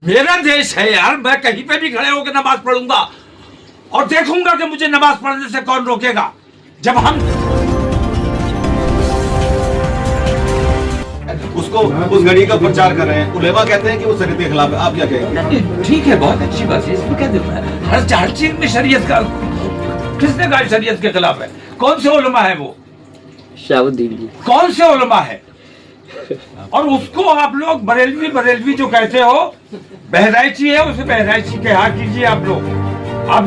मेरा देश है यार, मैं कहीं पे भी खड़े होकर नमाज पढ़ूंगा और देखूंगा कि मुझे नमाज पढ़ने से कौन रोकेगा। जब हम उसको उस घड़ी का प्रचार कर रहे हैं, उलेमा कहते हैं कि वो शरीयत के खिलाफ है, आप क्या कहेंगे? ठीक है, बहुत अच्छी बात है, इसमें क्या दिक्कत है? हर चीज में शरीयत का, किसने कहा शरीयत के खिलाफ है? कौन से उलमा है वो? शाहुद्दीन जी। कौन से उलमा है? और उसको आप लोग बरेलवी जो कहते हो, बहराइची है, उसे बहराइची कहा कीजिए। आप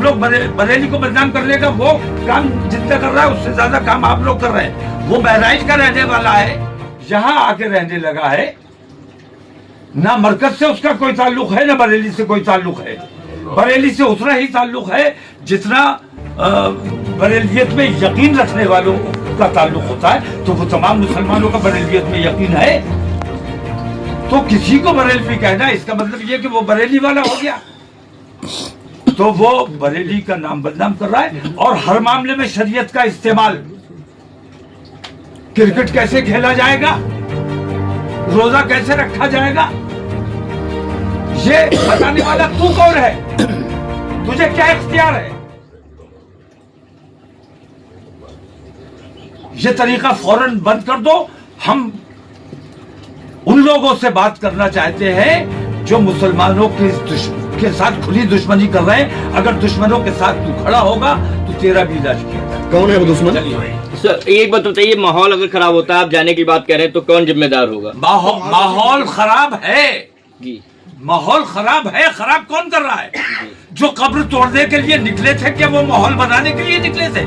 लोग बरेली को बदनाम करने का वो काम जितना कर रहा है उससे ज्यादा काम आप लोग कर रहे हैं। वो बहराइच का रहने वाला है, यहाँ आके रहने लगा है, ना मरकज से उसका कोई ताल्लुक है, ना बरेली से कोई ताल्लुक है। बरेली से उतना ही ताल्लुक है जितना बरेलियत में यकीन रखने वालों का ताल्लुक होता है। तो वो तमाम मुसलमानों का बरेलियत में यकीन है, तो किसी को बरेलवी कहना इसका मतलब ये कि वो बरेली वाला हो गया। तो वो बरेली का नाम बदनाम कर रहा है और हर मामले में शरीयत का इस्तेमाल। क्रिकेट कैसे खेला जाएगा, रोजा कैसे रखा जाएगा, ये बताने वाला तू कौन है? तुझे क्या इख्तियार है? ये तरीका फौरन बंद कर दो। हम उन लोगों से बात करना चाहते हैं जो मुसलमानों के साथ खुली दुश्मनी कर रहे हैं। अगर दुश्मनों के साथ तू खड़ा होगा तो तेरा भी इलाज किया जाएगा। कौन है वो दुश्मन? सर एक बात बताइए, माहौल अगर खराब होता है, आप जाने की बात कह रहे हैं, तो कौन जिम्मेदार होगा? माहौल खराब है जी, माहौल खराब है। खराब कौन कर रहा है? जो कब्र तोड़ने के लिए निकले थे, क्या वो माहौल बनाने के लिए निकले थे?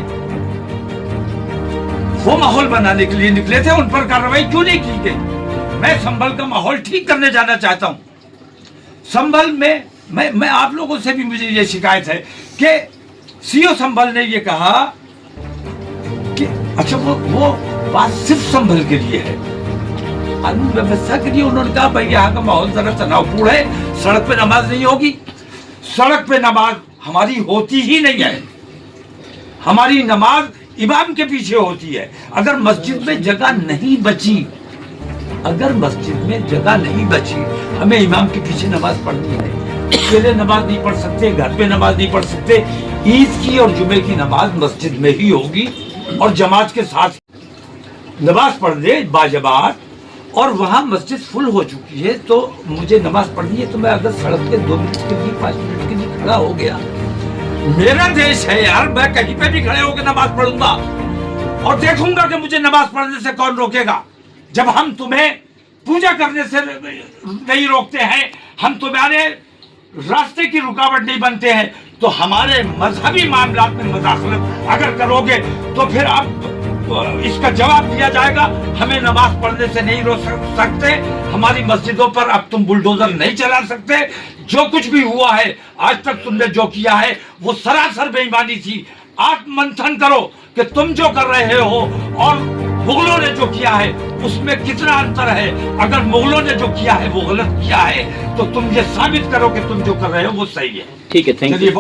वो माहौल बनाने के लिए निकले थे, उन पर कार्रवाई क्यों नहीं की गई? मैं संभल का माहौल ठीक करने जाना चाहता हूं। संभल में मैं आप लोगों से भी मुझे ये शिकायत है कि सीओ संभल ने ये कहा कि अच्छा वो बात सिर्फ संभल के लिए है, कानून व्यवस्था के लिए उन्होंने कहा भाई यहाँ का माहौल जरा तनावपूर्ण है, सड़क पे नमाज नहीं होगी। सड़क पे नमाज हमारी होती ही नहीं है। हमारी नमाज इमाम के पीछे होती है। अगर मस्जिद में जगह नहीं बची, हमें इमाम के पीछे नमाज पढ़नी है। अकेले नमाज नहीं पढ़ सकते, घर पे नमाज नहीं पढ़ सकते। ईद की और जुमे की नमाज मस्जिद में ही होगी और जमात के साथ नमाज पढ़ दे बाजमात, और वहां मस्जिद फुल हो चुकी है तो मुझे नमाज पढ़नी है। तो मैं अगर सड़क पे 2 मिनट के लिए 5 मिनट के लिए खड़ा हो गया, मेरा देश है यार, मैं कहीं पे भी खड़े होकर नमाज पढ़ूंगा और देखूंगा कि मुझे नमाज पढ़ने से कौन रोकेगा। जब हम तुम्हें पूजा करने से नहीं रोकते हैं, हम तुम्हारे रास्ते की रुकावट नहीं बनते हैं, तो हमारे मजहबी मामलात में मुदाखलत अगर करोगे तो फिर आप इसका जवाब दिया जाएगा। हमें नमाज पढ़ने से नहीं रोक सकते, हमारी मस्जिदों पर अब तुम बुलडोजर नहीं चला सकते। जो कुछ भी हुआ है आज तक तुमने जो किया है वो सरासर बेईमानी थी। आत्ममंथन करो कि तुम जो कर रहे हो और मुगलों ने जो किया है उसमें कितना अंतर है। अगर मुगलों ने जो किया है वो गलत किया है तो तुम ये साबित करो कि तुम जो कर रहे हो वो सही है। ठीक है, थैंक यू।